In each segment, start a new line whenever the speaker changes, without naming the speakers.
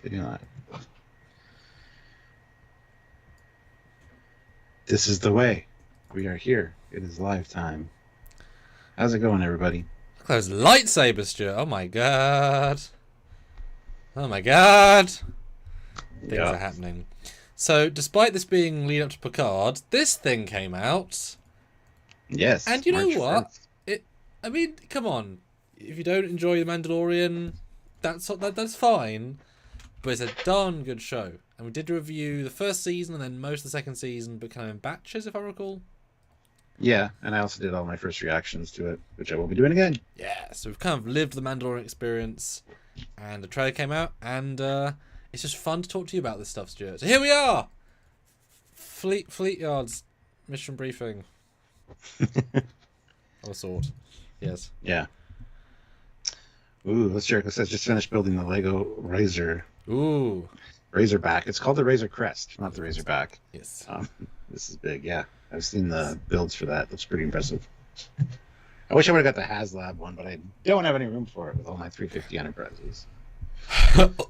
You know, this is the way. We are here. It is live time. How's it going, everybody?
Look at those lightsabers, Stuart. Oh my god. Oh my god. Things are happening. So, despite this being lead up to Picard, this thing came out.
Yes.
And you know
March
what?
1st.
I mean, come on. If you don't enjoy The Mandalorian, that's fine. But it's a darn good show. And we did review the first season and then most of the second season, but kind of in batches, if I recall.
Yeah, and I also did all my first reactions to it, which I will be doing again.
Yeah, so we've kind of lived the Mandalorian experience, and the trailer came out, and it's just fun to talk to you about this stuff, Stuart. So here we are! Trekyards mission briefing. Of a sort. Yes.
Yeah. Ooh, let's check. It says just finished building the Lego Razor.
Ooh.
Razorback. It's called the Razor Crest, not the Razorback.
Yes.
This is big, yeah. I've seen the builds for that. Looks pretty impressive. I wish I would have got the HasLab one, but I don't have any room for it with all my 350 Enterprises.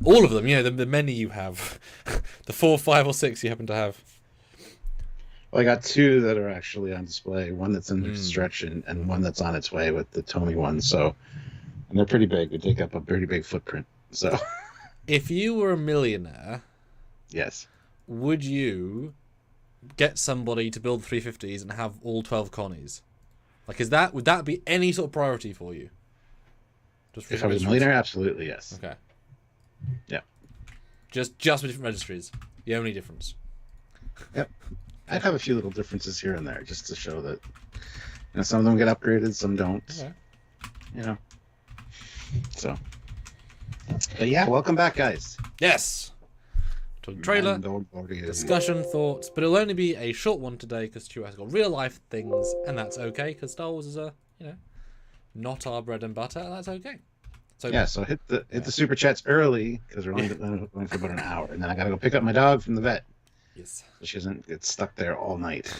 All of them, you know, the many you have. The 4, 5, or 6 you happen to have.
Well, I got two that are actually on display. One that's in construction and one that's on its way with the Tomy one. So, and they're pretty big. They take up a pretty big footprint. So,
if you were a millionaire,
yes,
would you get somebody to build 350s and have all 12 Connies? Like, would that be any sort of priority for you? Just
if I was a millionaire, absolutely yes.
Okay.
Yeah.
Just with different registries. The only difference.
Yep. I'd have a few little differences here and there just to show that, you know, some of them get upgraded, some don't.
Okay.
You know. So. But yeah, welcome back, guys.
Yes. To the trailer, discussion, thoughts, but it'll only be a short one today because Stuart has got real life things, and that's okay because Star Wars is not our bread and butter, and that's okay. So
yeah, so hit the super chats early because we're only going for about an hour, and then I gotta go pick up my dog from the vet.
Yes. So
she doesn't get stuck there all night,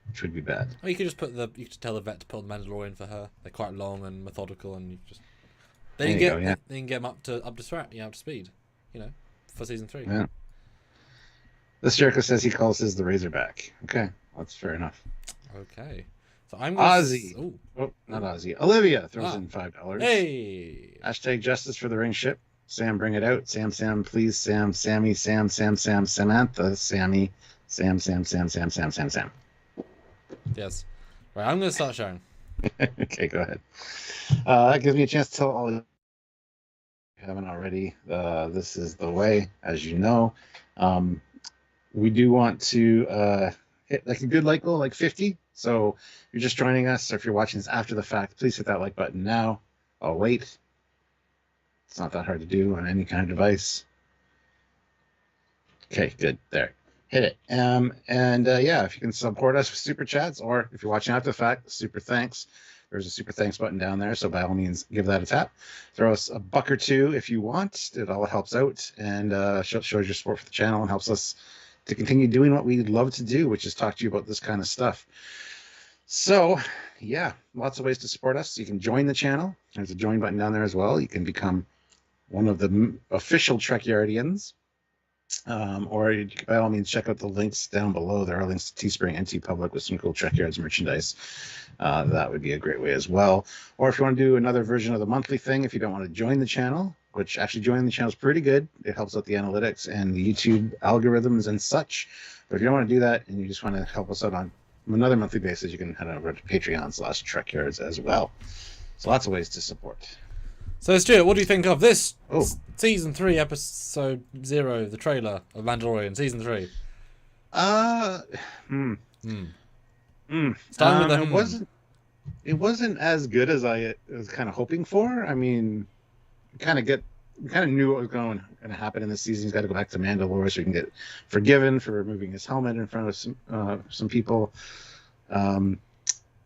which would be bad.
Or you could just you could tell the vet to put on the Mandalorian for her. They're quite long and methodical, and you just they can get them up to speed, you know, for season 3.
Yeah. This Jericho says he calls his the Razorback. Okay, that's fair enough.
Okay. So I'm
Ozzy. Oh, not Ozzy. Olivia throws in $5.
Hey.
Hashtag justice for the ring ship. Sam, bring it out. Sam, please. Sam, Sammy, Sam, Samantha, Sammy, Sam.
Yes. Right, I'm going to start showing.
Okay, go ahead. That gives me a chance to tell all of you who haven't already. This is the way, as you know. We do want to hit like a good like goal, like 50. So if you're just joining us, or if you're watching this after the fact, please hit that like button now. I'll wait. It's not that hard to do on any kind of device. Okay, good. There. Hit it. Yeah, if you can support us with super chats, or if you're watching after the fact, super thanks. There's a super thanks button down there, so by all means, give that a tap. Throw us a buck or two if you want. It all helps out and shows your support for the channel and helps us to continue doing what we love to do, which is talk to you about this kind of stuff. So, yeah, lots of ways to support us. You can join the channel. There's a join button down there as well. You can become one of the official Trekyardians. Or you can, by all means, check out the links down below. There are links to Teespring and TeePublic with some cool Trekyards merchandise. That would be a great way as well. Or if you want to do another version of the monthly thing, if you don't want to join the channel, which actually joining the channel is pretty good. It helps out the analytics and the YouTube algorithms and such. But if you don't want to do that and you just want to help us out on another monthly basis, you can head over to Patreon/Trekyards as well. So lots of ways to support.
So Stuart, what do you think of this season 3, episode 0, the trailer of Mandalorian season 3?
It wasn't as good as I was kind of hoping for. I mean, we kind of knew what was going to happen in this season. He's got to go back to Mandalore so he can get forgiven for removing his helmet in front of some people.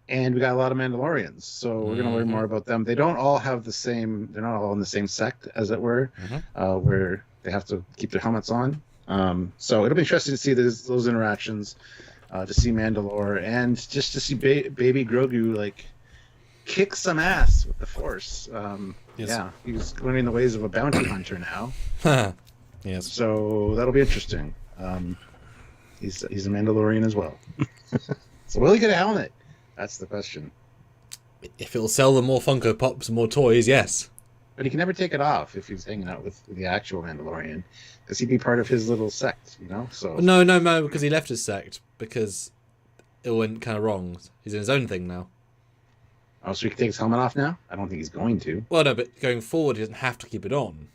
And we got a lot of Mandalorians, so we're going to learn more about them. They don't all have the same. They're not all in the same sect, as it were, where they have to keep their helmets on. So it'll be interesting to see those interactions, to see Mandalore, and just to see baby Grogu like kick some ass with the Force.
Yes.
Yeah, he's learning the ways of a bounty hunter now.
Yes.
So that'll be interesting. He's a Mandalorian as well. So will he get a helmet? That's the question.
If it'll sell them more Funko Pops and more toys, yes.
But he can never take it off if he's hanging out with the actual Mandalorian, because he'd be part of his little sect, you know. So
No, because he left his sect because it went kind of wrong. He's in his own thing now.
Oh, so he can take his helmet off now? I don't think he's going to.
Well, no, but going forward, he doesn't have to keep it on.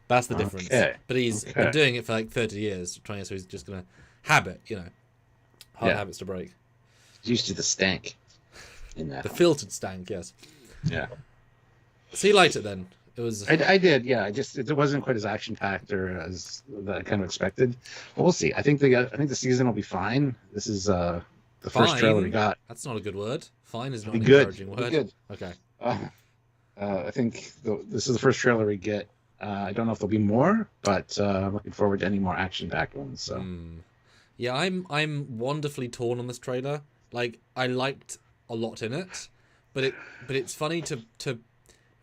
That's the difference.
Okay.
But he's been doing it for like 30 years, so he's just gonna habit, hard habits to break.
He's used to the stank in that.
The filtered stank, yes.
Yeah.
So you liked it then? It was.
I did, yeah. It wasn't quite as action packed or as I kind of expected. But we'll see. I think the season will be fine. This is the first trailer we got.
That's not a good word. Fine is not
an
encouraging word.
Be good.
Okay.
I think this is the first trailer we get. I don't know if there'll be more, but I'm looking forward to any more action packed ones. So.
Yeah, I'm wonderfully torn on this trailer. Like, I liked a lot in it, but it's funny to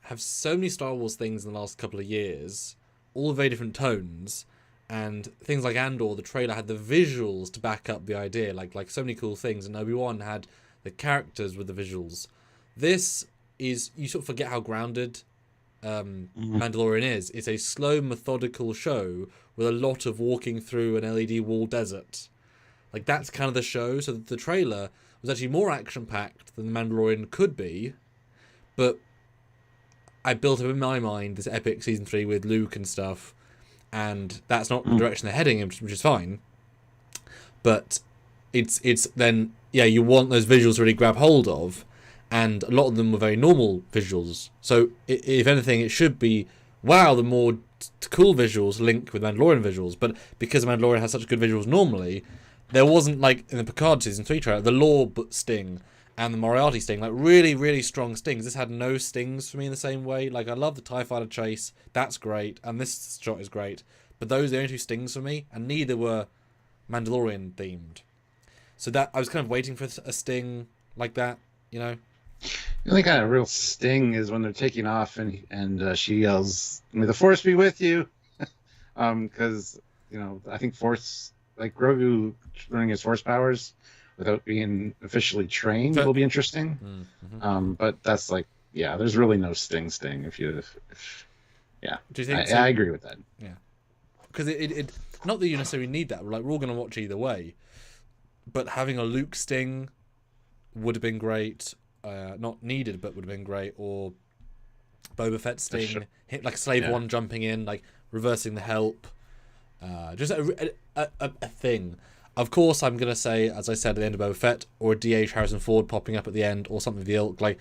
have so many Star Wars things in the last couple of years, all very different tones, and things like Andor, the trailer had the visuals to back up the idea, like so many cool things, and Obi-Wan had the characters with the visuals. This is, you sort of forget how grounded Mandalorian is. It's a slow, methodical show with a lot of walking through an LED wall desert. Like, that's kind of the show. So the trailer was actually more action-packed than the Mandalorian could be, but I built up in my mind this epic season 3 with Luke and stuff, and that's not the direction they're heading in, which is fine. But it's then, yeah, you want those visuals to really grab hold of, and a lot of them were very normal visuals. So if anything, it should be, wow, the more cool visuals link with Mandalorian visuals. But because Mandalorian has such good visuals normally, there wasn't, like in the Picard season 3 trailer, the lore sting and the Moriarty sting, like really, really strong stings. This had no stings for me in the same way. Like, I love the TIE Fighter chase, that's great, and this shot is great. But those are the only two stings for me, and neither were Mandalorian themed. So that I was kind of waiting for a sting like that,
The only kind of real sting is when they're taking off and she yells, "May the Force be with you," because I think Force, like Grogu learning his Force powers without being officially trained will be interesting. But that's like, yeah, there's really no sting. Yeah, do you think I agree with that.
Yeah, because it not that you necessarily need that. Like, we're all gonna watch either way, but having a Luke sting would have been great. Not needed, but would have been great. Or Boba Fett sting,
sure.
hit like Slave One jumping in, like reversing the help. Just a thing. Of course, I'm gonna say, as I said at the end of Boba Fett, or a D.H. Harrison Ford popping up at the end, or something of the ilk. Like,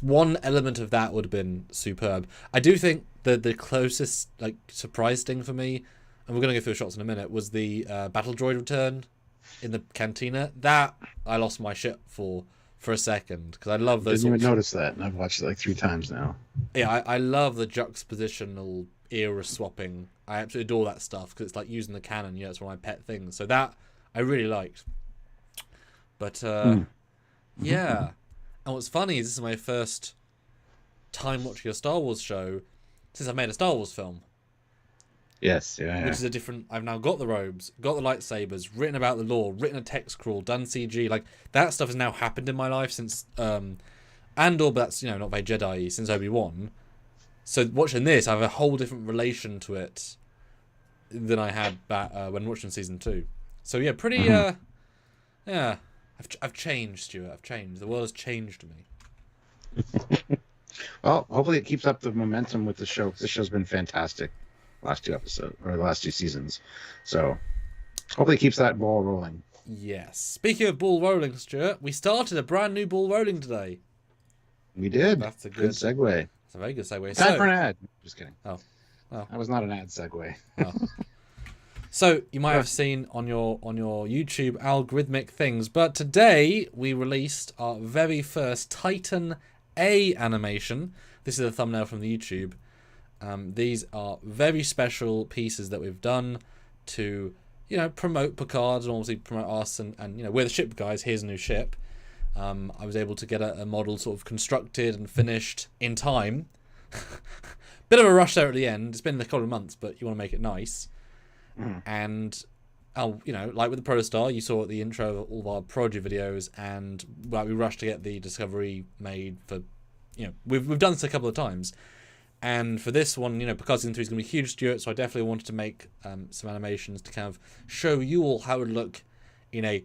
one element of that would have been superb. I do think that the closest like surprise sting for me, and we're gonna go through the shots in a minute, was the battle droid return in the cantina. That I lost my shit for a second, because I love those.
Didn't even notice that, and I've watched it like 3 times now.
Yeah, I love the juxtapositional era swapping. I absolutely adore that stuff, because it's like using the canon. It's one of my pet things. So that I really liked. But yeah, and what's funny is this is my first time watching a Star Wars show since I've made a Star Wars film.
Yes, yeah.
Which is a different. I've now got the robes, got the lightsabers, written about the lore, written a text crawl, done CG. Like, that stuff has now happened in my life since Andor, but that's not very Jedi-y, since Obi-Wan. So watching this, I have a whole different relation to it than I had back when watching season 2. So yeah, pretty. Yeah, I've changed, Stuart. I've changed. The world has changed me.
Well, hopefully it keeps up the momentum with the show. This show's been fantastic. Last 2 episodes, or the last 2 seasons. So hopefully it keeps that ball rolling.
Yes. Speaking of ball rolling, Stuart, we started a brand new ball rolling today.
We did.
That's a
good segue.
That's a very good segue.
Time for an ad. Just kidding.
Oh.
That was not an ad segue.
Oh. So you might have seen on your YouTube algorithmic things, but today we released our very first Titan A animation. This is a thumbnail from the YouTube. These are very special pieces that we've done to, promote Picard and obviously promote us, and we're the ship guys. Here's a new ship. I was able to get a model sort of constructed and finished in time. Bit of a rush there at the end. It's been a couple of months, but you want to make it nice. And like with the Protostar, you saw at the intro of all of our project videos, and we rushed to get the Discovery made for, we've done this a couple of times. And for this one, because Season 3 is going to be huge, Stuart, so I definitely wanted to make some animations to kind of show you all how it would look in a,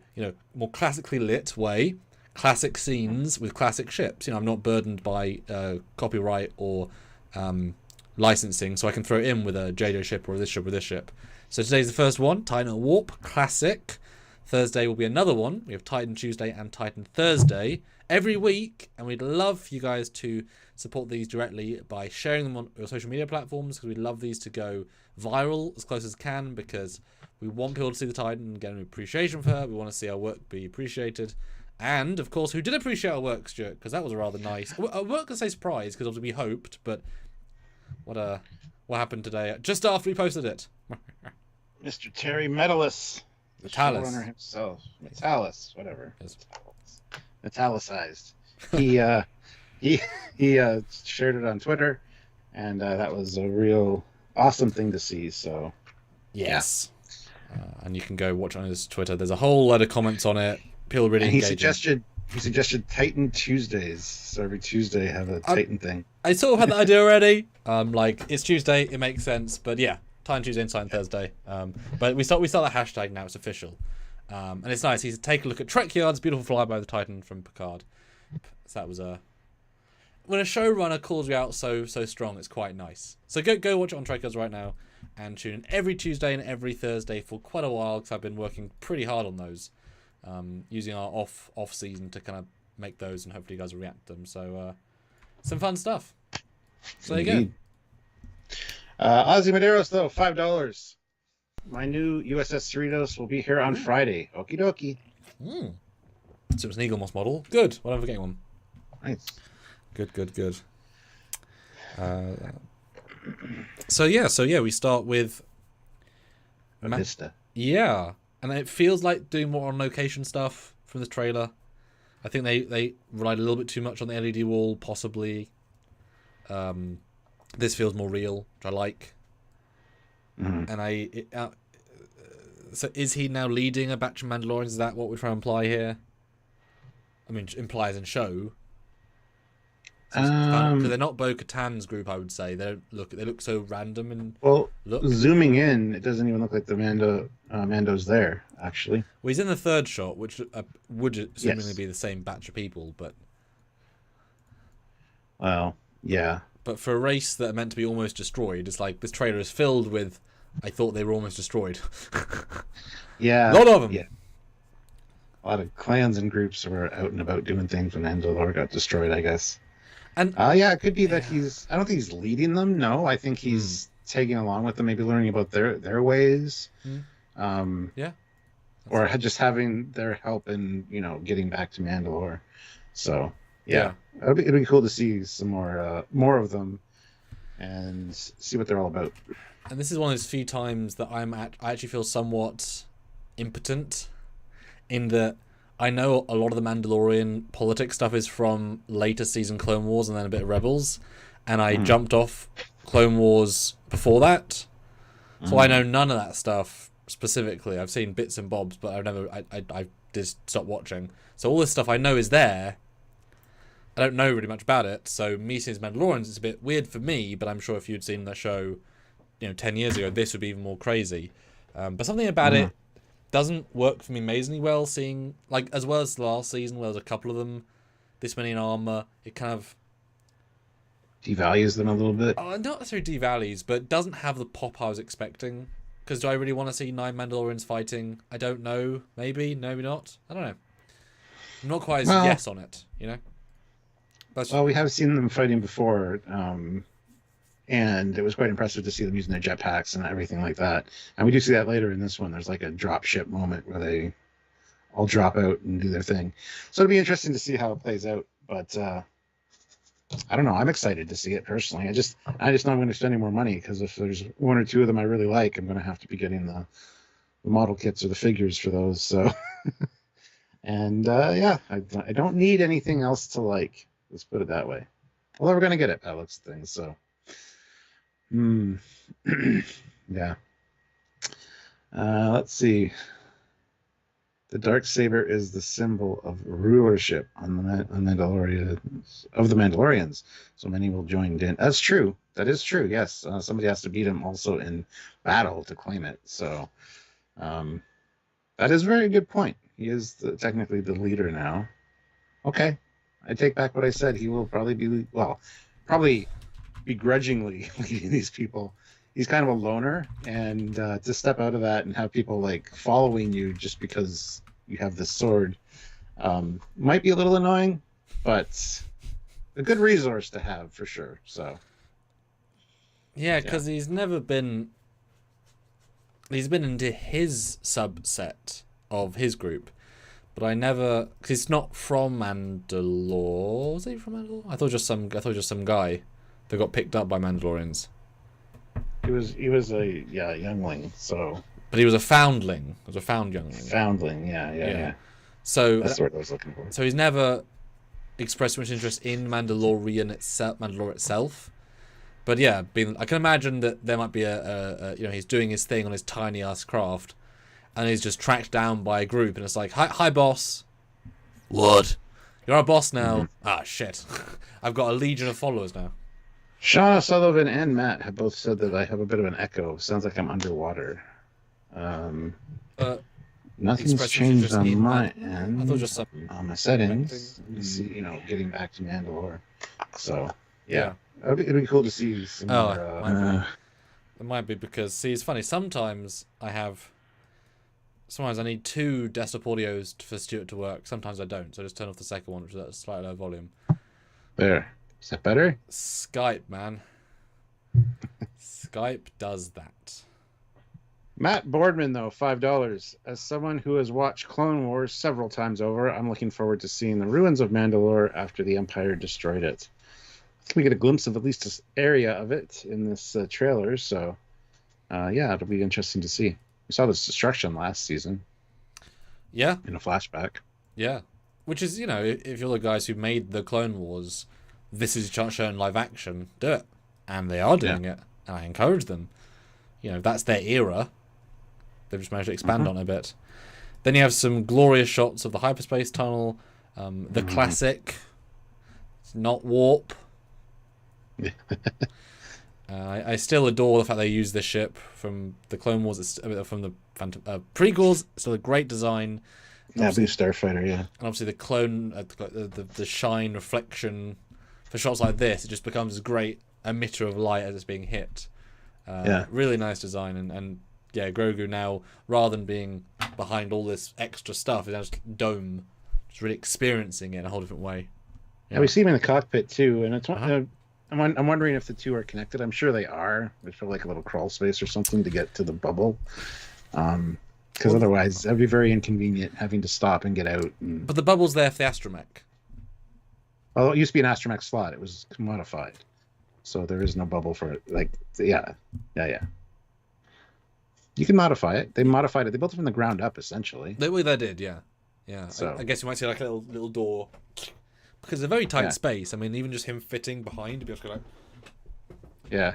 more classically lit way, classic scenes with classic ships. I'm not burdened by copyright or licensing, so I can throw it in with a JJ ship or this ship or this ship. So today's the first one, Titan at Warp, classic. Thursday will be another one. We have Titan Tuesday and Titan Thursday every week, and we'd love for you guys to support these directly by sharing them on your social media platforms, because we'd love these to go viral as close as can, because we want people to see the Titan and get an appreciation for her. We want to see our work be appreciated. And, of course, who did appreciate our work, Stuart? Because that was rather nice. I won't say surprise, because obviously we hoped, but what happened today? Just after we posted it.
Mr. Terry Metalis. The showrunner himself. Metalis, whatever.
Yes.
Metalicized. He shared it on Twitter, and that was a real awesome thing to see. So,
yes. Yeah. And you can go watch on his Twitter. There's a whole lot of comments on it. People really engaging.
He suggested Titan Tuesdays. So every Tuesday have a Titan thing.
I sort of had that idea already. It's Tuesday, it makes sense. But yeah, Titan Tuesday and Titan Thursday. But we start the hashtag now. It's official. And it's nice. He's take a look at Trekyards, beautiful flyby of the Titan from Picard. So that was when a showrunner calls you out so strong, it's quite nice. So go watch it on Trekyards right now, and tune in every Tuesday and every Thursday for quite a while, because I've been working pretty hard on those. Using our off season to kind of make those, and hopefully you guys will react to them. So some fun stuff. So there you
go. Ozzy Medeiros, though, $5. My new USS Cerritos will be here on Friday. Okie dokie.
So it's an Eagle Moss model. Good. Whatever, getting one.
Nice.
Good. So yeah, we start with
Vista.
Yeah. And it feels like doing more on location stuff from the trailer. I think they relied a little bit too much on the LED wall, possibly. This feels more real, which I like. And so is he now leading a batch of Mandalorians? Is that what we're trying to imply here? I mean, implies and show. Because they're not Bo-Katan's group, I would say. They look so random and
zooming in, it doesn't even look like the Mando's there, actually.
Well, he's in the third shot, which would assumingly be the same batch of people, but
well, yeah.
But for a race that are meant to be almost destroyed, it's like this trailer is filled with I thought they were almost destroyed.
Yeah.
A lot of them.
Yeah. A lot of clans and groups were out and about doing things when Mandalore got destroyed, I guess.
And
it could be that I don't think he's leading them. No, I think he's tagging along with them, maybe learning about their ways.
Yeah.
Or just having their help in, getting back to Mandalore. So, yeah. It'd be cool to see some more of them and see what they're all about.
And this is one of those few times that I actually feel somewhat impotent in that I know a lot of the Mandalorian politics stuff is from later season Clone Wars and then a bit of Rebels, and I jumped off Clone Wars before that, so I know none of that stuff specifically. I've seen bits and bobs, but I just stopped watching. So all this stuff I know is there. I don't know really much about it, so me seeing Mandalorians is a bit weird for me, but I'm sure if you'd seen that show 10 years ago, this would be even more crazy. But something about it doesn't work for me amazingly well, seeing, as well as the last season, where there's a couple of them, this many in armor, it kind of
devalues them a little bit.
Not necessarily devalues, but doesn't have the pop I was expecting. Because do I really want to see 9 Mandalorians fighting? I don't know. Maybe not. I don't know. I'm not quite as yes on it,
we have seen them fighting before, and it was quite impressive to see them using their jetpacks and everything like that. And we do see that later in this one. There's like a drop ship moment where they all drop out and do their thing. So it'll be interesting to see how it plays out. But I don't know. I'm excited to see it personally. I just know I'm going to spend any more money, because if there's one or two of them I really like, I'm going to have to be getting the model kits or the figures for those. So, And yeah, I don't need anything else to like. Let's put it that way. Although we're gonna get it by looks of things, so. Yeah. Let's see. The dark saber is the symbol of rulership on the Mandalorians. So many will join in. That's true. That is true. Yes, somebody has to beat him also in battle to claim it. So that is a very good point. He is technically the leader now. Okay, I take back what I said. He will probably probably begrudgingly leading these people. He's kind of a loner, and to step out of that and have people like following you just because you have this sword might be a little annoying, but a good resource to have for sure. So
yeah, because he's never been. He's been into his subset of his group, but I never, because he's not from Mandalore. Was he from Mandalore? I thought just some guy that got picked up by Mandalorians.
He was a youngling, so.
But he was a foundling. He was a found youngling.
Foundling, yeah.
So
that's the word I was looking for.
So he's never expressed much interest in Mandalore itself. But yeah, I can imagine that there might be he's doing his thing on his tiny ass craft, and he's just tracked down by a group, and it's like, hi boss. What? You're our boss now. Mm-hmm. Ah, shit. I've got a legion of followers now.
Shauna Sullivan and Matt have both said that I have a bit of an echo. Sounds like I'm underwater. Nothing's changed on my end. I thought just on my settings. You see, getting back to Mandalore. So yeah. It'd be cool to see some more.
It might be because, see, it's funny. Sometimes I need 2 desktop audios for Stuart to work. Sometimes I don't, so I just turn off the second one, which is at a slightly low volume.
There. Is that better?
Skype, man. Skype does that.
Matt Boardman, though, $5. As someone who has watched Clone Wars several times over, I'm looking forward to seeing the ruins of Mandalore after the Empire destroyed it. We get a glimpse of at least this area of it in this trailer, so yeah, it'll be interesting to see. We saw this destruction last season.
Yeah.
In a flashback.
Yeah. Which is, if you're the guys who made the Clone Wars, this is shown live action, do it. And they are doing it. And I encourage them. That's their era. They've just managed to expand on it a bit. Then you have some glorious shots of the hyperspace tunnel, the classic, it's not warp. I still adore the fact they use this ship from the Clone Wars, from the prequels. It's still a great design.
Yeah, Blue Starfighter, yeah.
And obviously the clone, the shine reflection for shots like this, it just becomes a great emitter of light as it's being hit. Really nice design, and yeah, Grogu now, rather than being behind all this extra stuff, is now just dome, just really experiencing it in a whole different way.
Yeah, we see him in the cockpit too, and it's I'm wondering if the two are connected. I'm sure they are. There's probably like a little crawl space or something to get to the bubble. Because otherwise, that'd be very inconvenient having to stop and get out.
But the bubble's there for the astromech.
Well, it used to be an astromech slot. It was modified, so there is no bubble for it. Like, yeah. You can modify it. They modified it. They built it from the ground up, essentially.
They did, yeah.
So
I guess you might see like a little door. Because it's a very tight space. I mean, even just him fitting behind to be able to go like...
Yeah.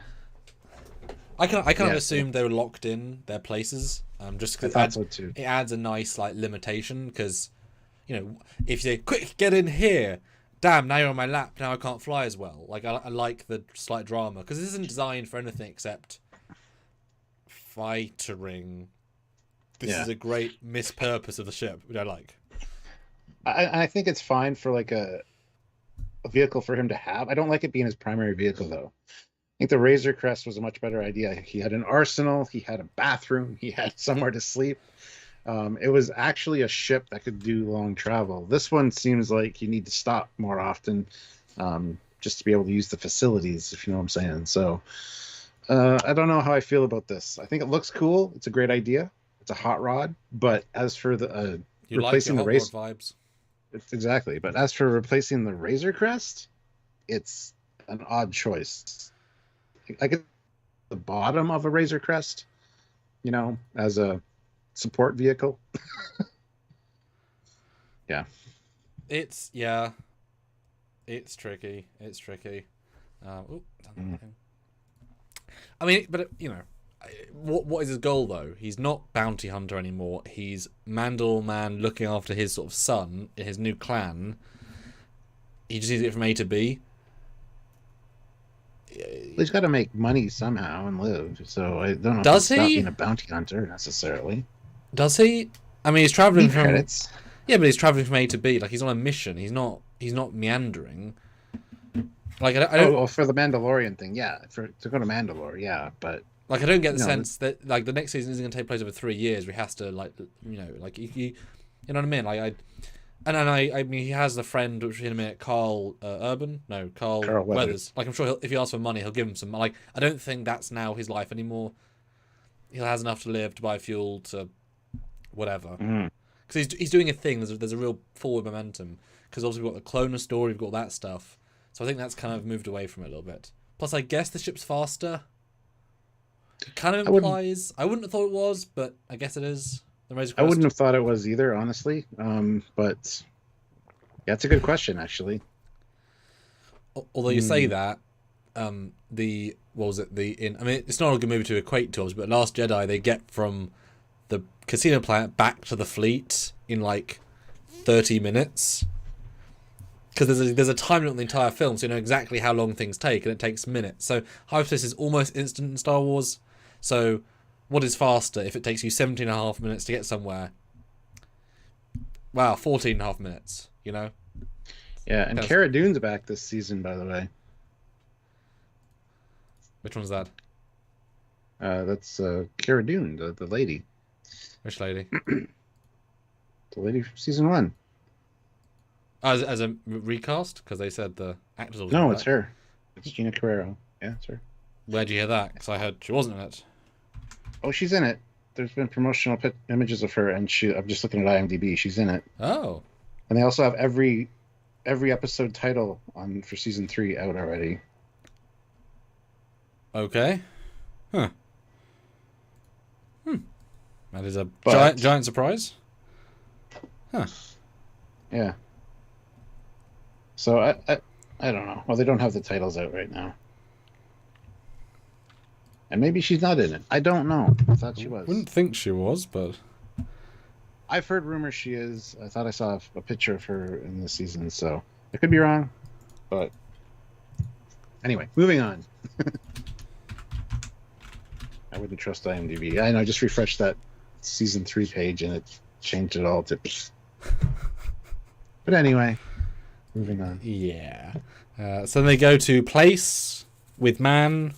I kind of assumed they were locked in their places. Just because it adds a nice like limitation. Because, if you say, quick, get in here. Damn, now you're on my lap. Now I can't fly as well. Like, I like the slight drama. Because this isn't designed for anything except fightering. This is a great mispurpose of the ship, which I like.
I think it's fine for like a vehicle for him to have. I don't like it being his primary vehicle, though. I think the Razor Crest was a much better idea. He had an arsenal, he had a bathroom, he had somewhere to sleep. It was actually a ship that could do long travel. This one seems like you need to stop more often just to be able to use the facilities, if you know what I'm saying. So I don't know how I feel about this. I think it looks cool. It's a great idea. It's a hot rod. But as for the replacing the race
vibes.
It's exactly. But as for replacing the Razor Crest, it's an odd choice. I get the bottom of a Razor Crest, as a support vehicle. Yeah.
It's tricky. It's tricky. I mean, but what is his goal though? He's not bounty hunter anymore. He's Mandal man looking after his sort of son in his new clan. He just needs to get from A to B.
He's got to make money somehow and live. So I don't know.
Does
if
he?
Stop being a bounty hunter necessarily.
Does he? I mean, he's traveling from
credits.
Yeah, but he's traveling from A to B. Like he's on a mission. He's not meandering. Like I don't.
Oh, for the Mandalorian thing, yeah. To go to Mandalore, yeah. But
like I don't get the sense that like the next season isn't going to take place over 3 years. We has to like you know know what I mean. Like I mean he has the friend which in a minute Carl Carl Weathers. Like I'm sure if he asks for money he'll give him some. Like I don't think that's now his life anymore. He has enough to live, to buy fuel, to whatever. Because he's doing a thing. There's a real forward momentum. Because obviously we've got the cloner story, we've got that stuff. So I think that's kind of moved away from it a little bit. Plus, I guess the ship's faster. It kind of implies. I wouldn't have thought it was, but I guess it is.
I wouldn't have thought it was either, honestly. But yeah, it's a good question, actually.
Although you say that, I mean, it's not a good movie to equate to, but Last Jedi, they get from the casino planet back to the fleet in like 30 minutes. Because there's a time limit on the entire film, so you know exactly how long things take, and it takes minutes. So hyperspace is almost instant in Star Wars. So what is faster if it takes you 17 and a half minutes to get somewhere? Wow, 14 and a half minutes, you know?
Yeah, and Cara Dune's back this season, by the way.
Which one's that?
That's Cara Dune, the lady.
Which lady?
The lady from season 1.
As a recast? Because they said the actors...
No, it's her. It's Gina Carrero. Yeah, it's her.
Where'd you hear that? Because I heard she wasn't in it.
Oh, she's in it. There's been promotional images of her, and I'm just looking at IMDb. She's in it.
Oh.
And they also have every episode title for season 3 out already.
Okay. Huh. That is a giant surprise. Huh.
Yeah. So I don't know. Well, they don't have the titles out right now. And maybe she's not in it. I don't know. I thought she was.
Wouldn't think she was, but
I've heard rumors she is. I thought I saw a picture of her in this season, so I could be wrong. But anyway, moving on. I wouldn't trust IMDb. I know. I just refreshed that season 3 page and it changed it all to. But anyway, moving on.
Yeah. So they go to place with man.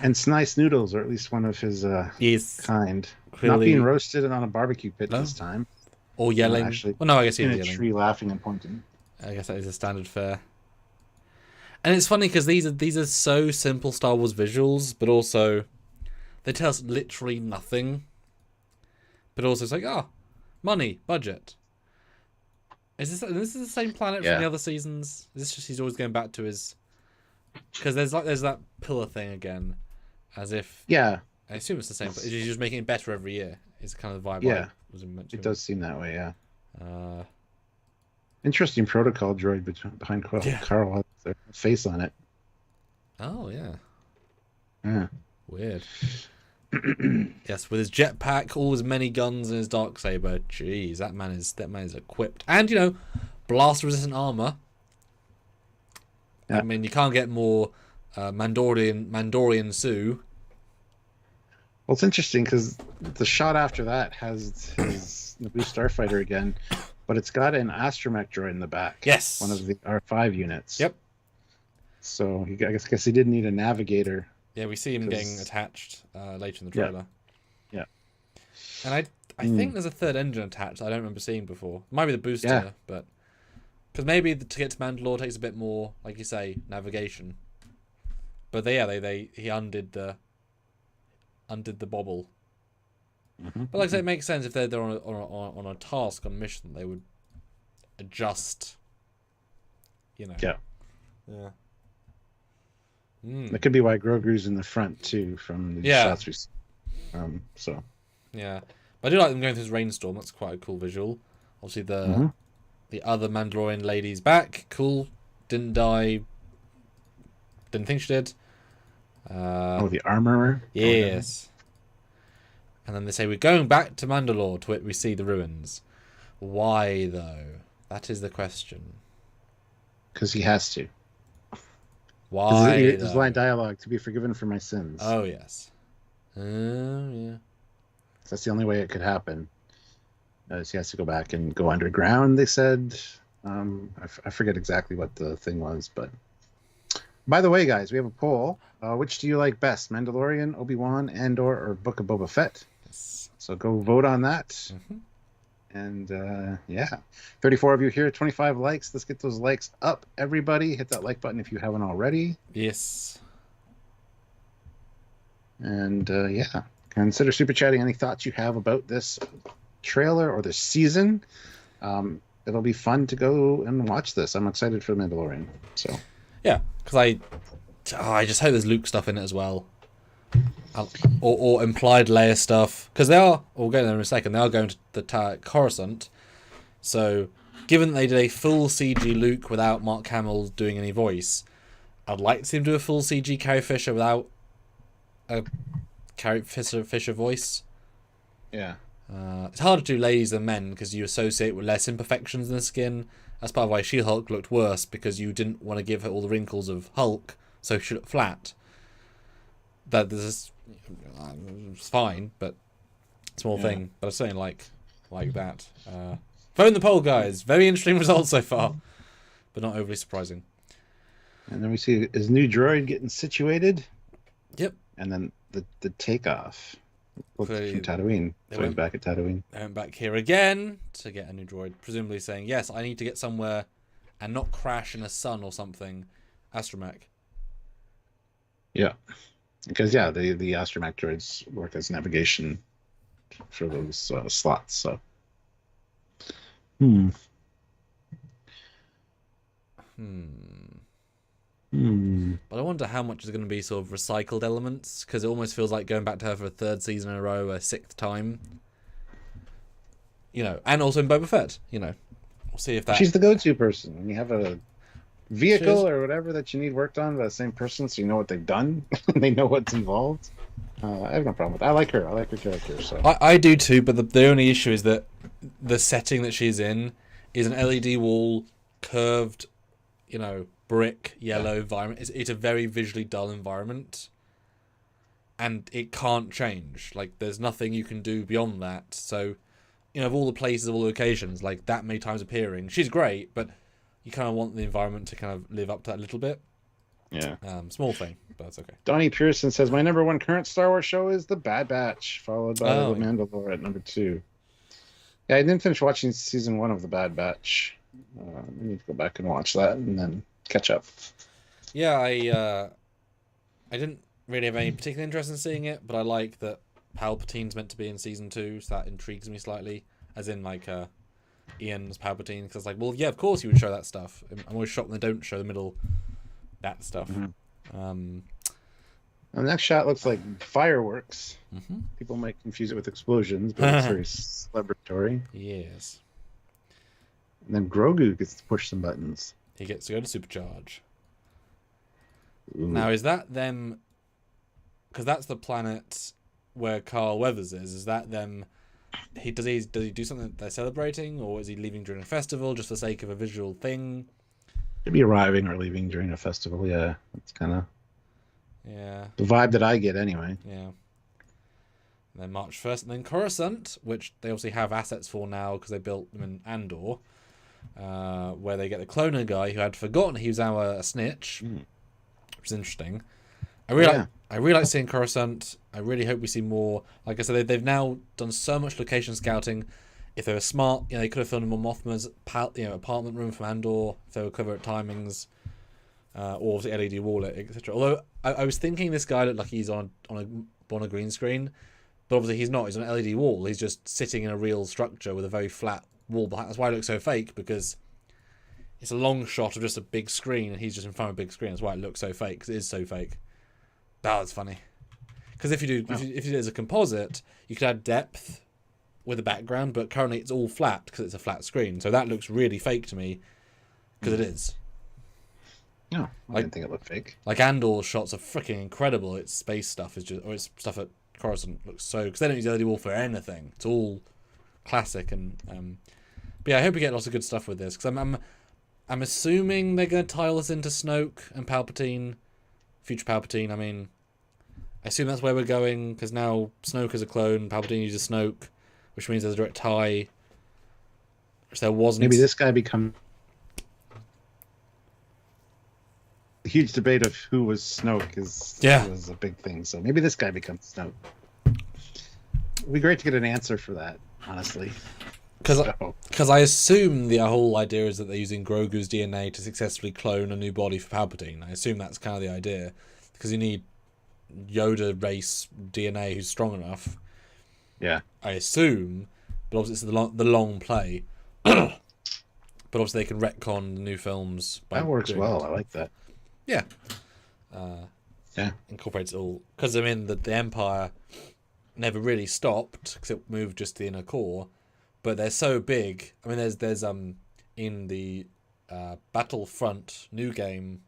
And Snice Noodles, or at least one of his kind.
Clearly...
Not being roasted and on a barbecue pit this time.
Or yelling.
Actually,
well, no, I guess he
in
was
a
yelling.
tree laughing and pointing.
I guess that is a standard fare. And it's funny because these are so simple Star Wars visuals, but also they tell us literally nothing. But also it's like, money, budget. This is the same planet from the other seasons? Is this just he's always going back to his... Because there's that pillar thing again, as if...
Yeah.
I assume it's the same, but he's just making it better every year. It's kind of the vibe.
Yeah, it does seem that way, yeah. Interesting protocol droid behind Carl has their face on it.
Oh, yeah.
Yeah.
Weird. Yes, with his jetpack, all his many guns, and his darksaber. Jeez, that man is equipped. And, blast-resistant armor. Yeah. I mean, you can't get more Mandalorian Sue.
Well, it's interesting because the shot after that has his Naboo Starfighter again, but it's got an astromech droid in the back.
Yes.
One of the R5 units.
Yep.
So I guess he did need a navigator.
Yeah, we see him getting attached later in the trailer.
Yeah.
And I think there's a third engine attached I don't remember seeing before. It might be the booster, but... Because maybe to get to Mandalore takes a bit more, like you say, navigation. But he undid the bobble.
Mm-hmm.
But like I say, it makes sense if they're on a task, on a mission, they would adjust. Yeah. Yeah.
That could be why Grogu's in the front too, from the shots we see. So.
Yeah, I do like them going through this rainstorm. That's quite a cool visual. Obviously, the other Mandalorian lady's back. Cool. Didn't die. Didn't think she did.
The armorer?
Yes. And then they say, we're going back to Mandalore, to it we see the ruins. Why, though? That is the question.
Because he has to.
Why?
His line dialogue, to be forgiven for my sins.
Oh, yes. Yeah.
That's the only way it could happen. He has to go back and go underground, they said. I forget exactly what the thing was, but... By the way, guys, we have a poll. Which do you like best, Mandalorian, Obi-Wan, Andor, or Book of Boba Fett?
Yes.
So go vote on that.
Mm-hmm.
And 34 of you here, 25 likes. Let's get those likes up, everybody. Hit that like button if you haven't already.
Yes.
And consider super chatting any thoughts you have about this trailer or this season. It'll be fun to go and watch this. I'm excited for Mandalorian. So
yeah, because I just hope there's Luke stuff in it as well, or implied Leia stuff. Because we'll get there in a second. They are going to the Coruscant. So given that they did a full CG Luke without Mark Hamill doing any voice, I'd like to see him do a full CG Carrie Fisher without a Carrie Fisher voice.
Yeah.
It's harder to do ladies than men because you associate with less imperfections in the skin. That's part of why She-Hulk looked worse, because you didn't want to give her all the wrinkles of Hulk, so she looked flat. It's fine, but small thing. But I certainly like that. Vote in the poll, guys. Very interesting results so far, but not overly surprising.
And then we see his new droid getting situated.
Yep.
And then the takeoff. From Tatooine. So he's back at Tatooine.
They went back here again to get a new droid, presumably saying, yes, I need to get somewhere and not crash in a sun or something. Astromech.
Yeah. Because, the Astromech droids work as navigation for those slots, so.
But I wonder how much is going to be sort of recycled elements, because it almost feels like going back to her for a third season in a row, a sixth time. And also in Boba Fett, We'll see if that...
She's the go-to person. When you have a vehicle or whatever that you need worked on by the same person, so you know what they've done, they know what's involved. I have no problem with that. I like her. I like her character. So
I do too, but the only issue is that the setting that she's in is an LED wall, curved, brick yellow environment. It's a very visually dull environment, and it can't change. Like, there's nothing you can do beyond that. So, of all the places, of all the locations, like that many times appearing, she's great, but you kind of want the environment to kind of live up to that a little bit.
Yeah.
Small thing, but that's okay.
Donnie Pearson says, my number one current Star Wars show is The Bad Batch, followed by The Mandalorian at number 2. Yeah, I didn't finish watching season 1 of The Bad Batch. I need to go back and watch that and then catch up.
Yeah, I didn't really have any particular interest in seeing it, but I like that Palpatine's meant to be in season 2, so that intrigues me slightly. As in, Ian's Palpatine, because it's well, yeah, of course you would show that stuff. I'm always shocked when they don't show the middle, that stuff.
Mm-hmm. The next shot looks like fireworks. Mm-hmm. People might confuse it with explosions, but it's very celebratory.
Yes.
And then Grogu gets to push some buttons.
He gets to go to supercharge. Ooh. Now, is that them... Because that's the planet where Carl Weathers is. Is that them... Does he do something that they're celebrating, or is he leaving during a festival just for the sake of a visual thing?
Could be arriving or leaving during a festival, yeah. That's kind of...
Yeah.
The vibe that I get, anyway.
Yeah. And then March 1st, and then Coruscant, which they obviously have assets for now because they built them in Andor, where they get the cloner guy who had forgotten he was our snitch, which is interesting. I really like seeing Coruscant. I really hope we see more. Like I said, they've now done so much location scouting. If they were smart, they could have filmed in Mothma's apartment room from Andor if they were clever at timings, or the LED wall, etc. Although I was thinking this guy looked like he's on a green screen, but obviously he's not. He's on an LED wall. He's just sitting in a real structure with a very flat wall behind. That's why it looks so fake, because it's a long shot of just a big screen and he's just in front of a big screen. That's why it looks so fake, because it is so fake. That's funny. Because if you do it as a composite, you could add depth with a background, but currently it's all flat because it's a flat screen. So that looks really fake to me because it is.
No, I didn't think it looked fake.
Like Andor's shots are freaking incredible. Its space stuff is just, or its stuff at Coruscant looks so, because they don't use LED wall for anything. It's all classic and but yeah, I hope we get lots of good stuff with this, because I'm assuming they're going to tie us into Snoke and Palpatine, future Palpatine. I mean, I assume that's where we're going, because now Snoke is a clone, Palpatine uses Snoke, which means there's a direct tie. Which there wasn't.
Maybe this guy becomes the huge debate of who was Snoke was a big thing. So maybe this guy becomes Snoke. It'd be great to get an answer for that, honestly.
Because I assume the whole idea is that they're using Grogu's DNA to successfully clone a new body for Palpatine. I assume that's kind of the idea, because you need Yoda race DNA who's strong enough.
Yeah.
I assume, but obviously it's the long play. But obviously they can retcon the new films.
That works well. I like that.
Yeah.
Yeah.
Incorporates it all, because I mean the Empire never really stopped because it moved just to the inner core. But they're so big. I mean, there's in the Battlefront new game,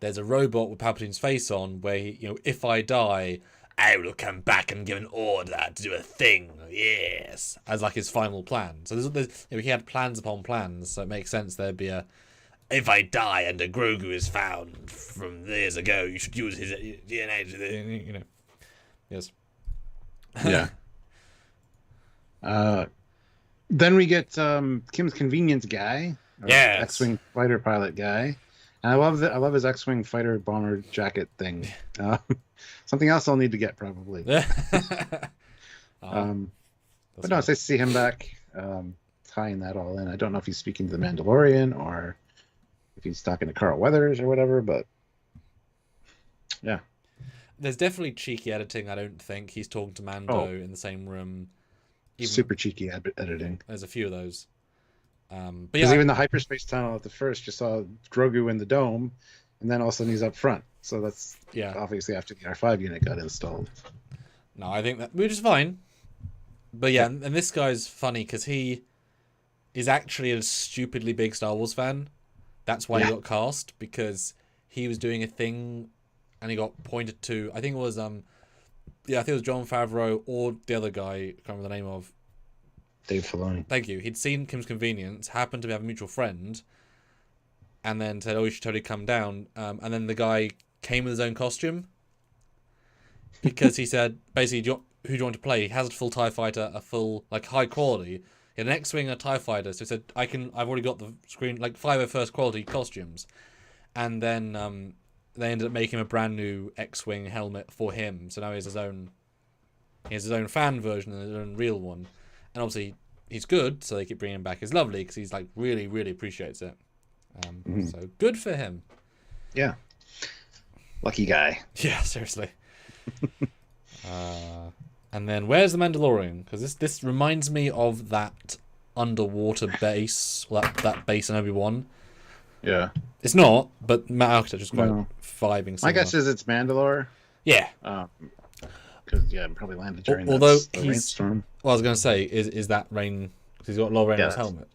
there's a robot with Palpatine's face on where he, if I die, I will come back and give an order to do a thing. Yes, as like his final plan. So there's he had plans upon plans. So it makes sense there'd be a, if I die and a Grogu is found from years ago, you should use his DNA. Yes.
Yeah. Then we get Kim's Convenience guy, X-wing fighter pilot guy, and I love his X-wing fighter bomber jacket thing. Something else I'll need to get probably. But no, it's nice to see him back, tying that all in. I don't know if he's speaking to the Mandalorian or if he's talking to Carl Weathers or whatever, but yeah.
There's definitely cheeky editing. I don't think he's talking to Mando in the same room.
Super cheeky editing.
There's a few of those. But
because even the hyperspace tunnel at the first, you saw Grogu in the dome, and then all of a sudden he's up front. So that's obviously after the R5 unit got installed.
No, I think that, which is fine. But yeah, and this guy's funny because he is actually a stupidly big Star Wars fan. That's why he got cast, because he was doing a thing and he got pointed to, I think it was I think it was Jon Favreau or the other guy, I can't remember the name of.
Dave Filoni.
Thank you. He'd seen Kim's Convenience, happened to have a mutual friend, and then said, "Oh, you should totally come down." And then the guy came with his own costume because he said, basically, who do you want to play? He has a full TIE fighter, a full high quality. He had an X-wing and a TIE fighter, so he said, I've already got the screen 5 first quality costumes, and then they ended up making him a brand new X-wing helmet for him. So now he has his own fan version and his own real one. And obviously he's good, so they keep bringing him back. It's lovely because he's really, really appreciates it. So good for him.
Yeah. Lucky guy.
Yeah, seriously. And then where's the Mandalorian? Because this reminds me of that underwater base, that base in Obi-Wan.
Yeah.
It's not, but Matt architecture is quite vibing.
My guess is it's Mandalore.
Yeah.
Because it probably landed during
the
rainstorm.
Well, I was going to say, is that rain? Because he's got a lot of rain on his helmet.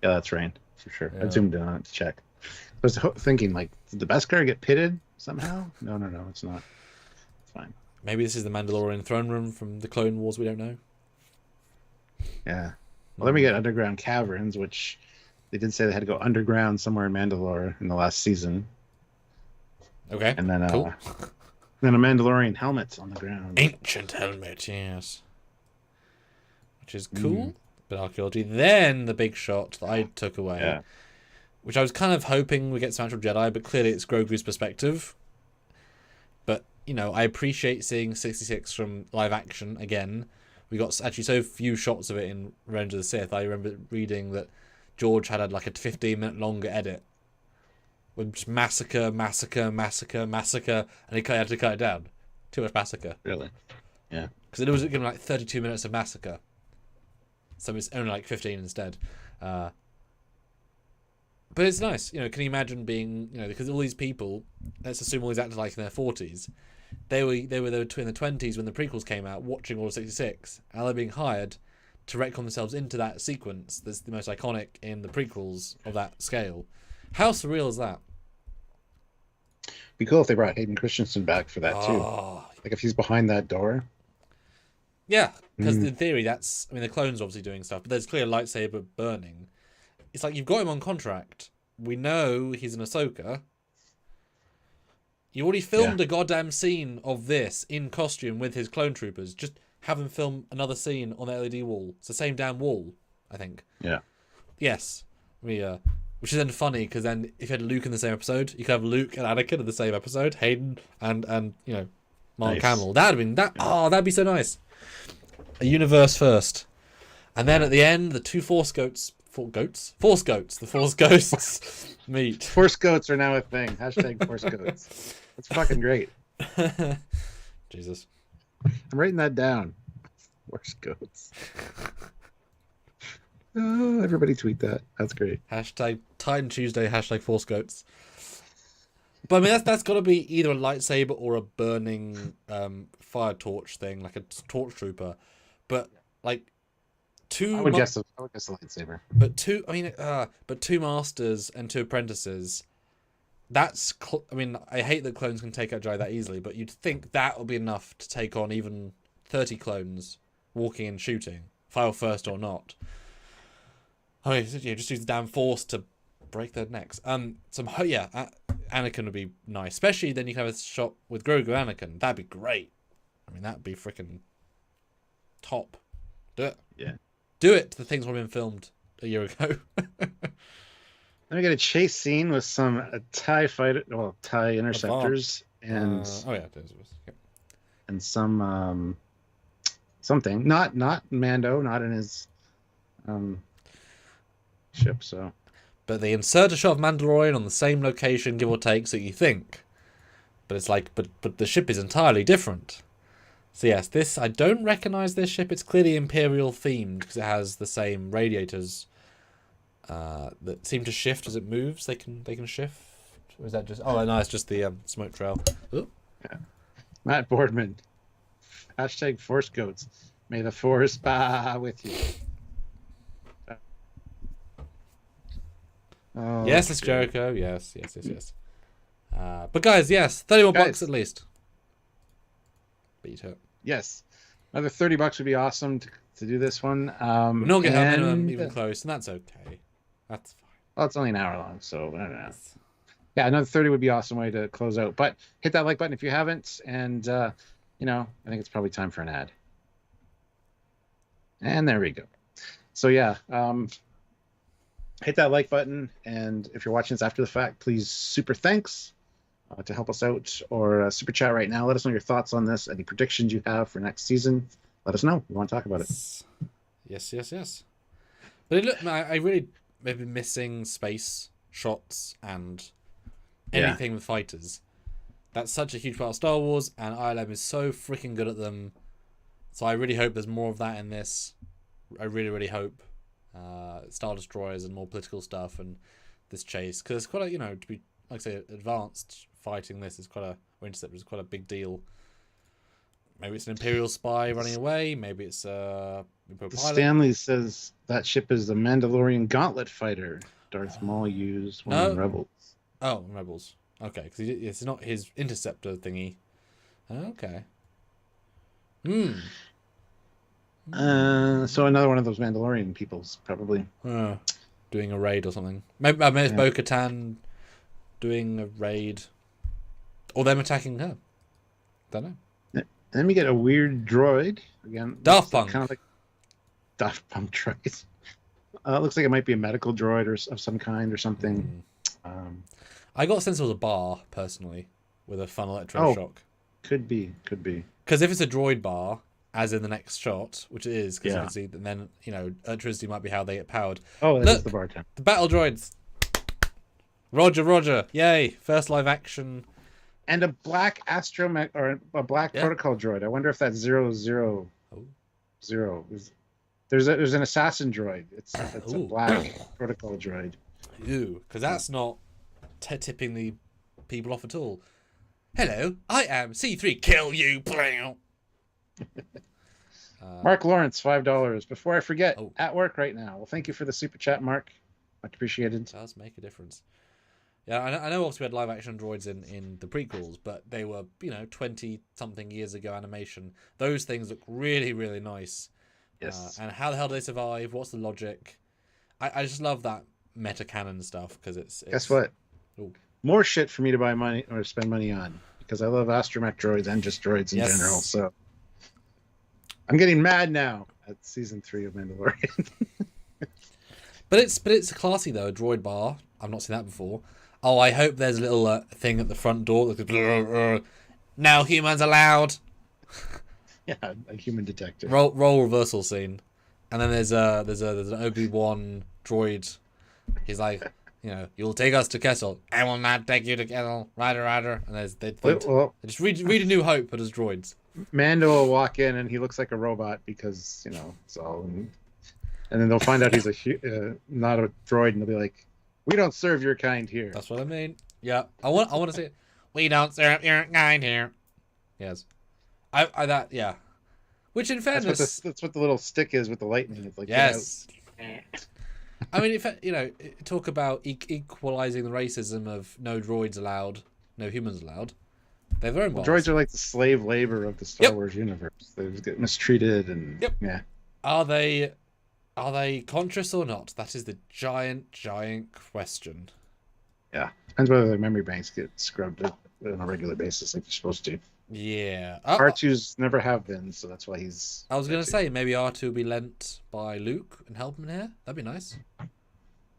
Yeah, that's rain for sure. I zoomed in on it to check. I was thinking, did the Beskar get pitted somehow? No, it's not. It's fine.
Maybe this is the Mandalorian throne room from the Clone Wars. We don't know.
Yeah. Well, then we get underground caverns, which they did say they had to go underground somewhere in Mandalore in the last season.
Okay.
And then
cool.
Then a Mandalorian helmet on the ground.
Ancient helmet, yes. Which is cool. Bit of archaeology. Then the big shot that I took away, which I was kind of hoping we get some actual Jedi, but clearly it's Grogu's perspective. But, I appreciate seeing 66 from live action again. We got actually so few shots of it in Revenge of the Sith. I remember reading that George had a 15-minute longer edit with just massacre, and he had to cut it down. Too much massacre.
Really? Yeah.
Because it was given 32 minutes of massacre. So it's only 15 instead. But it's nice. Can you imagine being, because all these people, let's assume all these actors in their 40s, they were in the 20s when the prequels came out, watching all of 66, and they're being hired to retcon themselves into that sequence that's the most iconic in the prequels of that scale. How surreal is that?
Be cool if they brought Hayden Christensen back for that too. Like if he's behind that door.
Yeah, because in theory that's... I mean, the clone's obviously doing stuff, but there's clear lightsaber burning. It's like you've got him on contract. We know he's an Ahsoka. You already filmed a goddamn scene of this in costume with his clone troopers. Just have him film another scene on the LED wall. It's the same damn wall, I think.
Yeah.
Yes. Which is then funny, because then if you had Luke in the same episode, you could have Luke and Anakin in the same episode, Hayden and Mark Hamill. That'd be so nice. A universe first. And then at the end, the two Force Ghosts meet.
Force Goats are now a thing. Hashtag Force Goats. That's fucking great.
Jesus.
I'm writing that down. Force Goats. Oh, everybody tweet that. That's great.
Hashtag Titan Tuesday, hashtag Force Goats. But I mean, that's got to be either a lightsaber or a burning fire torch thing, like a torch trooper. But like
I would guess a lightsaber.
But two masters and two apprentices. That's I hate that clones can take out Jedi that easily, but you'd think that would be enough to take on even 30 clones walking and shooting, file first or not. I mean, just use the damn Force to break their necks. Anakin would be nice, especially then you can have a shot with Grogu Anakin. That'd be great. I mean, that'd be freaking top. Do it.
Yeah.
Do it. The things would have been filmed a year ago.
Then we get a chase scene with some TIE interceptors and and some something. Not Mando, not in his ship. So,
but they insert a shot of Mandalorian on the same location, give or take, so you think. But it's like, but the ship is entirely different. So yes, this I don't recognize this ship. It's clearly Imperial themed because it has the same radiators that seem to shift as it moves. They can shift. Or is that just? Oh no, it's just the smoke trail. Ooh.
Yeah. Matt Boardman. Hashtag Force Goats. May the Force be with you. Oh,
yes, it's Jericho. Yes. But guys, yes, $31 at least. Beat it.
Yes, another $30 would be awesome to do this one.
We're not getting our minimum even close, and that's okay. That's fine.
Well, it's only an hour long, so I don't know. Yeah, another 30 would be an awesome way to close out. But hit that like button if you haven't, and I think it's probably time for an ad. And there we go. So yeah, hit that like button, and if you're watching this after the fact, please super thanks to help us out, or super chat right now. Let us know your thoughts on this, any predictions you have for next season. Let us know. We want to talk about it.
Yes. But I really have been missing space shots and anything with fighters. That's such a huge part of Star Wars, and ILM is so freaking good at them. So I really hope there's more of that in this. I really, really hope. Star Destroyers and more political stuff and this chase. Because it's quite a, to be, like I say, advanced fighting this is Interceptor is quite a big deal. Maybe it's an Imperial spy running away. Maybe it's Imperial pilot.
Stanley says that ship is the Mandalorian Gauntlet fighter Darth Maul used when in Rebels.
Oh, Rebels. Okay, because it's not his interceptor thingy. Okay.
So another one of those Mandalorian peoples, probably.
Doing a raid or something. Maybe it's Bo-Katan doing a raid. Or them attacking her. Don't know.
And then we get a weird droid. Again,
Daft Punk.
Kind of like Daft Punk droid. Looks like it might be a medical droid or of some kind or something.
I got a sense it was a bar, personally, with a fun electroshock.
Could be.
Because if it's a droid bar, as in the next shot, which it is, because you can see, and then, electricity might be how they get powered.
Oh, that's the bar temp.
The battle droids. Roger. Yay. First live action.
And a black or a black protocol droid. I wonder if that's 000. There's an assassin droid. It's a black protocol droid.
Ew, because that's not tipping the people off at all. Hello, I am C3. Kill you.
Mark Lawrence, $5. Before I forget,
Oh.
at work right now. Well, thank you for the super chat, Mark. Much appreciated.
It does make a difference. Yeah, I know obviously we had live action droids in the prequels, but they were, 20-something years ago animation. Those things look really, really nice.
Yes.
And how the hell do they survive? What's the logic? I just love that meta canon stuff because it's.
Guess what?
Ooh.
More shit for me to buy money or spend money on because I love astromech droids and just droids in general. So I'm getting mad now at season 3 of Mandalorian.
But it's classy though. A droid bar. I've not seen that before. Oh, I hope there's a little thing at the front door that goes, now humans allowed.
Yeah, a human detective.
Role reversal scene, and then there's an Obi-Wan droid. He's like, you'll take us to Kessel. I will not take you to Kessel. Rider. And they just read A New Hope, but as droids.
Mando will walk in and he looks like a robot because it's all. And then they'll find out he's not a droid, and they'll be like, "We don't serve your kind here."
That's what I mean. Yeah, I want to say, we don't serve your kind here. Yes, yeah. Which, in fairness,
that's what the little stick is with the lightning. It's like,
yes. I mean, if talk about equalizing the racism of no droids allowed, no humans allowed. They're very well,
droids are like the slave labor of the Star Wars universe. They just get mistreated and yeah.
Are they conscious or not? That is the giant question.
Yeah, depends whether their memory banks get scrubbed on a regular basis like they're supposed to.
Yeah,
R2's never have been, so that's why he's.
I was going to say maybe R2 will be lent by Luke and help him in here. That'd be nice.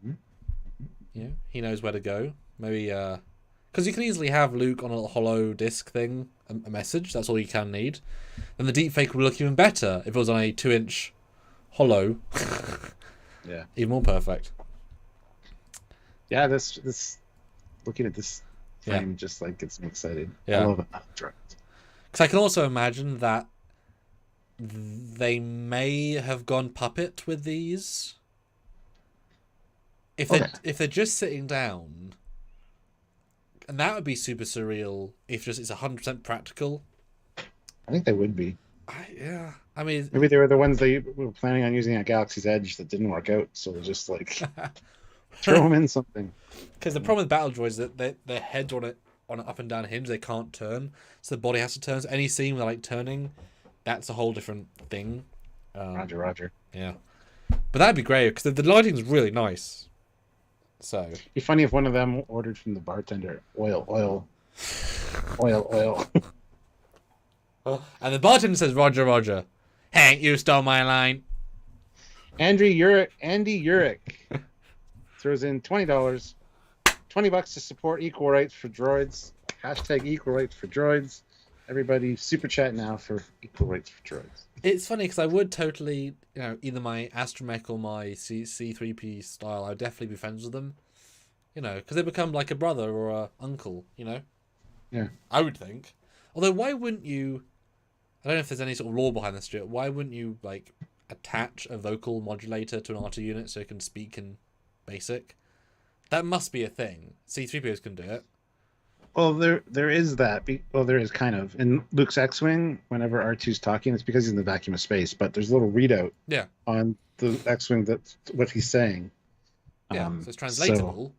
Mm-hmm. Yeah, he knows where to go. Maybe because you can easily have Luke on a little hollow disc thing, a message. That's all you can need. Then the deepfake would look even better if it was on a 2-inch hollow.
Yeah,
even more perfect.
Yeah, this looking at this frame just like gets me excited.
Yeah,
I love it.
Because I can also imagine that they may have gone puppet with these. If they're just sitting down, and that would be super surreal. If it's 100% practical.
I think they would be.
Yeah, I mean,
maybe they were the ones they were planning on using at Galaxy's Edge that didn't work out, so they just like throw them in something.
Because the problem with battle droids is that their heads on an up and down hinge, they can't turn, so the body has to turn. So any scene where they're like turning, that's a whole different thing.
Roger.
Yeah, but that'd be great because the lighting's really nice. So it'd
be funny if one of them ordered from the bartender oil.
And the bartender says, Roger. Hank, you stole my line.
Andy Urich throws in $20. $20 to support equal rights for droids. # equal rights for droids. Everybody super chat now for equal rights for droids.
It's funny because I would totally, either my astromech or my C3P style, I would definitely be friends with them. Because they become like a brother or a uncle,
Yeah.
I would think. Although, why wouldn't you... I don't know if there's any sort of law behind this, Stuart. Why wouldn't you, attach a vocal modulator to an R2 unit so it can speak in basic? That must be a thing. C3POs can do it.
Well, there is that. Well, there is kind of. In Luke's X-Wing, whenever R2's talking, it's because he's in the vacuum of space, but there's a little readout on the X-Wing that's what he's saying.
Yeah, so it's translatable.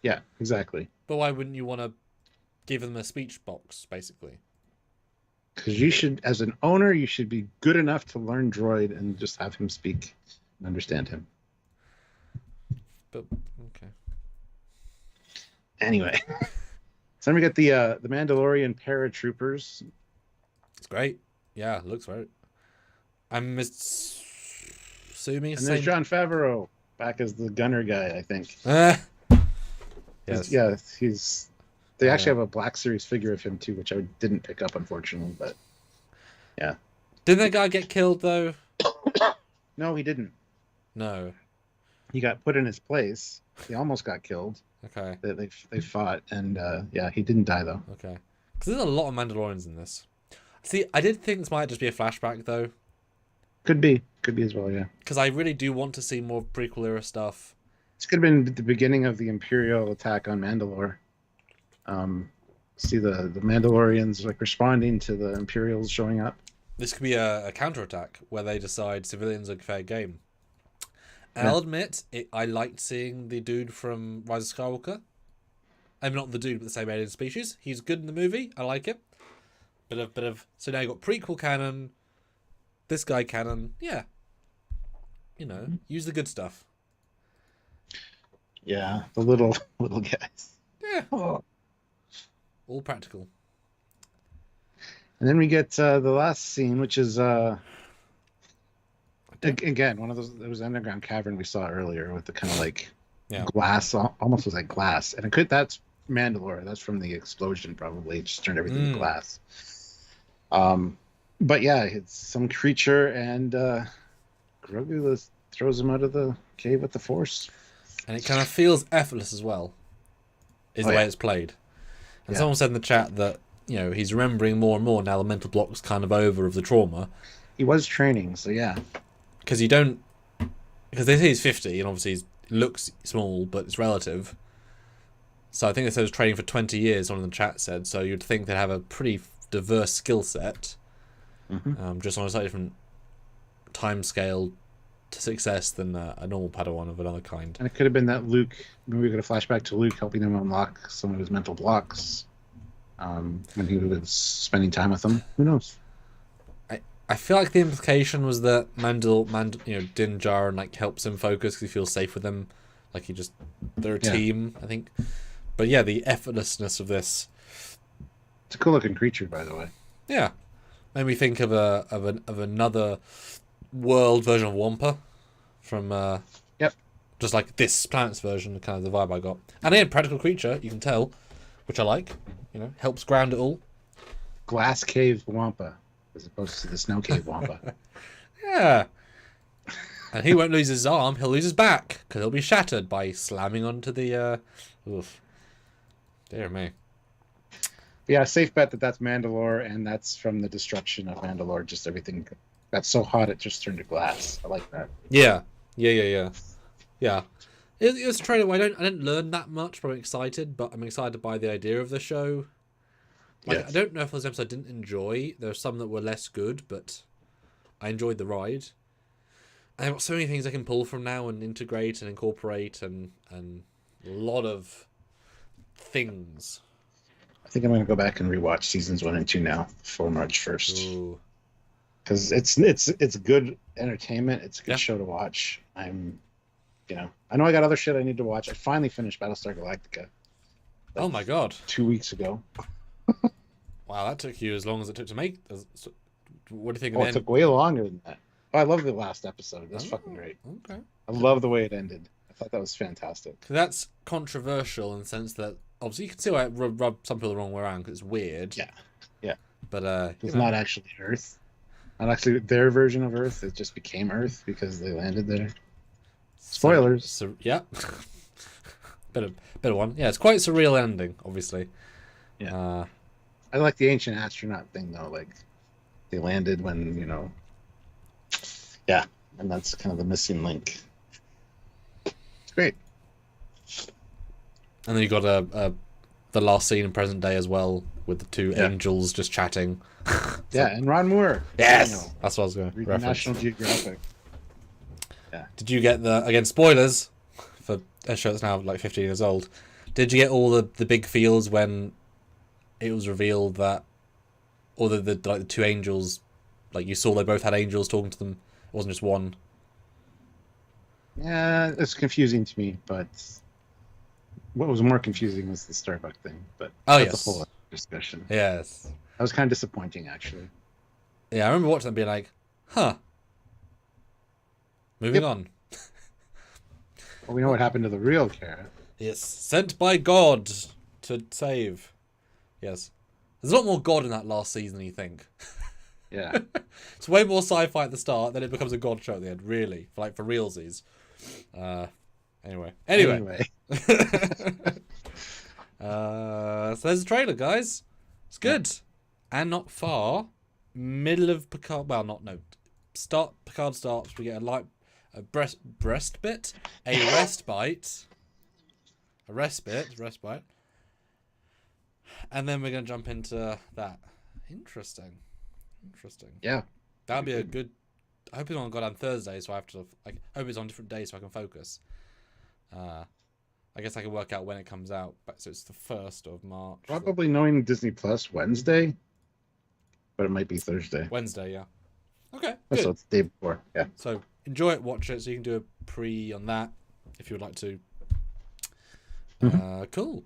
Yeah, exactly.
But why wouldn't you want to give them a speech box, basically?
Because you should, as an owner, you should be good enough to learn droid and just have him speak and understand him.
But, okay.
Anyway. So then we get the Mandalorian paratroopers.
It's great. Yeah, it looks right. I'm assuming...
And there's Jon Favreau back as the gunner guy, I think.
Yes.
Yeah, they actually have a Black Series figure of him too, which I didn't pick up, unfortunately, but yeah.
Didn't that guy get killed, though?
No, he didn't.
No.
He got put in his place. He almost got killed.
Okay.
They fought, and yeah, he didn't die, though.
Okay. Because there's a lot of Mandalorians in this. See, I did think this might just be a flashback, though.
Could be as well, yeah.
Because I really do want to see more prequel-era stuff.
This could have been the beginning of the Imperial attack on Mandalore. See the Mandalorians responding to the Imperials showing up.
This could be a counterattack where they decide civilians are fair game. And I'll admit, I liked seeing the dude from Rise of Skywalker. I'm not the dude, but the same alien species. He's good in the movie. I like it. Bit of. So now you got prequel canon. This guy canon. Yeah. Use the good stuff.
Yeah, the little guys.
Yeah. Oh. All practical.
And then we get the last scene, which is again one of those. There was an underground cavern we saw earlier with the kind of like glass, almost was like glass, and that's Mandalore. That's from the explosion, probably. It just turned everything to glass. But yeah, it's some creature, and Grogu throws him out of the cave with the Force.
And it kind of feels effortless as well, is the way it's played. And someone said in the chat that, he's remembering more and more now the mental block's kind of over of the trauma.
He was training, so yeah.
Because they say he's 50, and obviously he looks small, but it's relative. So I think they said he was training for 20 years, someone in the chat said, so you'd think they'd have a pretty diverse skill set, just on a slightly different time scale to success than a normal Padawan of another kind.
And it could have been that Luke, maybe we got a flashback to Luke helping him unlock some of his mental blocks when he was spending time with them. Who knows?
I feel like the implication was that Din Djarin helps him focus because he feels safe with them. They're a team, I think. But yeah, the effortlessness of this.
It's a cool looking creature, by the way.
Yeah, made me think of another world version of Wampa from just like this planet's version, kind of the vibe I got. And again, practical creature, you can tell, which I like. Helps ground it all.
Glass cave Wampa, as opposed to the snow cave Wampa.
Yeah. And he won't lose his arm; he'll lose his back because he'll be shattered by slamming onto the. Oof. Dear me.
Yeah, safe bet that's Mandalore, and that's from the destruction of Mandalore. Just everything that's so hot it just turned to glass. I like that.
Yeah. It was a trailer where I didn't learn that much, but I'm excited. But I'm excited by the idea of the show. I don't know if there's episodes I didn't enjoy. There are some that were less good, but I enjoyed the ride. And I've got so many things I can pull from now and integrate and incorporate, and a lot of things.
I think I'm going to go back and rewatch seasons 1 and 2 now before March 1st. Because it's good entertainment. It's a good show to watch. I know I got other shit I need to watch. I finally finished Battlestar Galactica.
Oh my god!
2 weeks ago.
Wow, that took you as long as it took to make. What do you think?
It took way longer than that. Oh, I love the last episode. That's fucking great.
Okay.
I love the way it ended. I thought that was fantastic.
That's controversial in the sense that obviously you can see why it rub some people the wrong way around because it's weird.
Yeah.
But
it's not actually Earth. Not actually their version of Earth. It just became Earth because they landed there. Spoilers.
So yeah. bit of one. Yeah, it's quite a surreal ending, obviously.
Yeah. I like the ancient astronaut thing though. Like they landed when Yeah, and that's kind of the missing link. It's great.
And then you got the last scene in present day as well with the two angels just chatting.
And Ron Moore.
Yes, that's what I was going to reference.
National Geographic. Yeah.
Did you get again spoilers for a show that's now like 15 years old? Did you get all the big feels when it was revealed that, or the two angels, like you saw they both had angels talking to them? It wasn't just one.
Yeah, it's confusing to me, but what was more confusing was the Starbuck thing. But that's a whole other discussion.
Yes.
That was kind of disappointing, actually.
Yeah, I remember watching them being like, huh. Moving on.
Well, we know what happened to the real Kara.
Yes, sent by God to save. Yes. There's a lot more God in that last season than you think.
Yeah.
It's way more sci-fi at the start, then it becomes a God show at the end, really. For realsies. Anyway. So there's a trailer, guys. It's good. Yeah. And not far. Middle of Picard. Well, Picard starts. We get a breast bit. A respite. A respite. And then we're going to jump into that. Interesting. Interesting.
Yeah.
That'd be a good. I hope it's on God on Thursday, so I have to. I hope it's on different days so I can focus. I guess I can work out when it comes out, but so it's the 1st of March.
Probably knowing Disney Plus Wednesday, but it might be Thursday.
Wednesday, yeah. Okay,
good.
good.
So it's the day before, yeah.
So enjoy it, watch it. So you can do a pre on that if you would like to. Cool.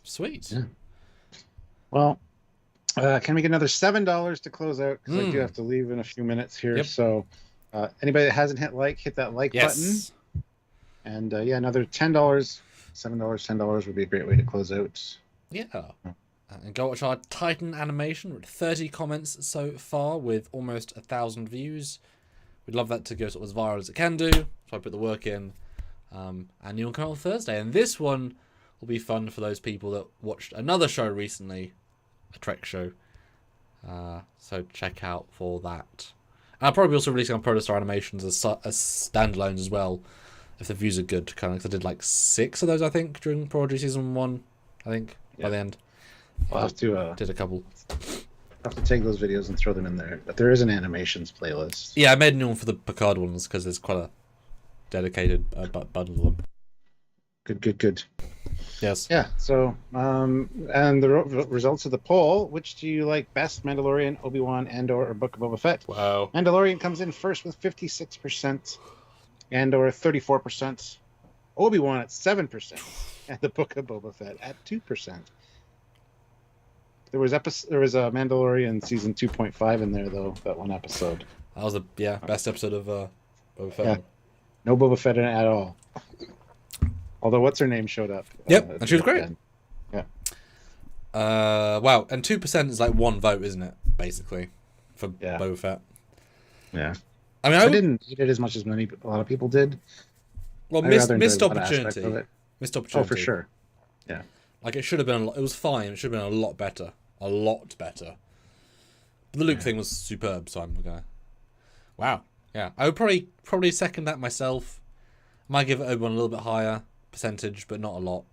Sweet.
Yeah. Well, can we get another $7 to close out? Because I do have to leave in a few minutes here. Yep. So anybody that hasn't hit that like button. And another $10, $7, $10 would be a great way to close out.
Yeah. And go watch our Titan animation. We're at 30 comments so far with almost 1,000 views. We'd love that to go sort of as viral as it can do. So I put the work in. And you'll come on Thursday. And this one will be fun for those people that watched another show recently, a Trek show. So check out for that. And I'll probably also release on Protostar animations as standalones as well, if the views are good. Kind of, because I did like 6 of those, I think, during Prodigy season 1. I think by the end.
I'll have to
did a couple.
I'll have to take those videos and throw them in there. But there is an animations playlist.
Yeah, I made a new one for the Picard ones because there's quite a dedicated bundle of them.
Good.
Yes.
Yeah. So, and the results of the poll: which do you like best, Mandalorian, Obi-Wan, Andor, or Book of Boba Fett?
Wow.
Mandalorian comes in first with 56%, Andor 34%, Obi-Wan at 7%, and the Book of Boba Fett at 2%. There was a Mandalorian season 2.5 in there though. That one episode.
That was the best episode of Boba Fett. Yeah.
No Boba Fett in it at all. Although what's her name showed up.
Yep, and she was great.
End. Yeah.
Wow, and 2% is like one vote, isn't it? Basically, for Boba Fett.
Yeah.
I mean,
I didn't hate it as much as a lot of people did.
Well, missed opportunity. Missed opportunity.
Oh, for sure. Yeah.
Like it should have been. It was fine. It should have been a lot better. A lot better. But the Luke thing was superb. So I'm gonna. Wow. Yeah, I would probably second that myself. Might give it Obi-Wan a little bit higher percentage, but not a lot.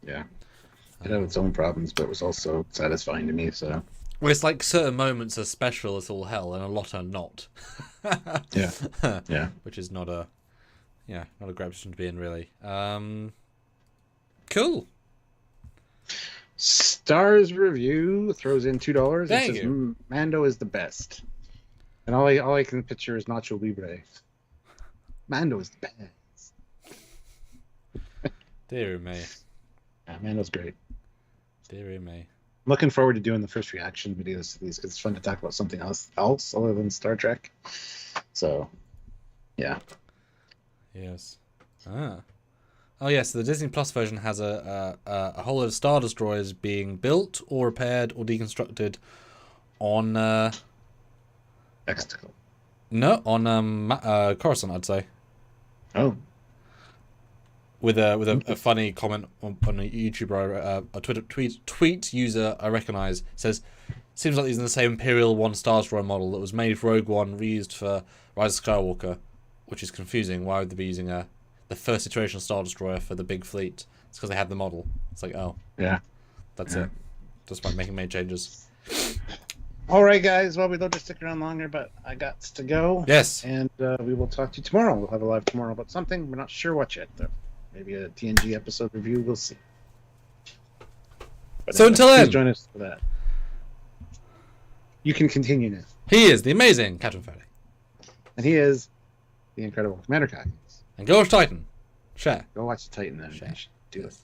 Yeah. It had its own problems, but it was also satisfying to me. So.
Well, it's like certain moments are special as all hell, and a lot are not.
Yeah. Yeah.
Which is not a great position to be in, really. Cool.
Stars Review throws in $2 and says Mando is the best. And all I can picture is Nacho Libre. Mando is the best.
Dear me.
Yeah, Mando's great.
Dear me.
I'm looking forward to doing the first reaction videos to these because it's fun to talk about something else other than Star Trek. So, yeah.
Yes. Oh, yes. So the Disney Plus version has a whole lot of Star Destroyers being built or repaired or deconstructed on
Extical.
No, on Coruscant, I'd say.
Oh.
With a funny comment on a YouTuber, a Twitter tweet user I recognise says, seems like these are the same Imperial 1 Star Destroyer model that was made for Rogue One, reused for Rise of Skywalker, which is confusing. Why would they be using the first iteration of Star Destroyer for the big fleet? It's because they had the model. It's like, oh.
Yeah.
That's it. Just by making changes.
All right, guys. Well, we don't just stick around longer, but I got to go.
Yes.
And we will talk to you tomorrow. We'll have a live tomorrow about something. We're not sure what yet, though. Maybe a TNG episode review. We'll see. But
so until then,
please join us for that. You can continue now.
He is the amazing Captain Foley.
And he is the incredible Commander Coggins.
And go watch Titan. Share.
Go watch the Titan then.
Share.
Do it.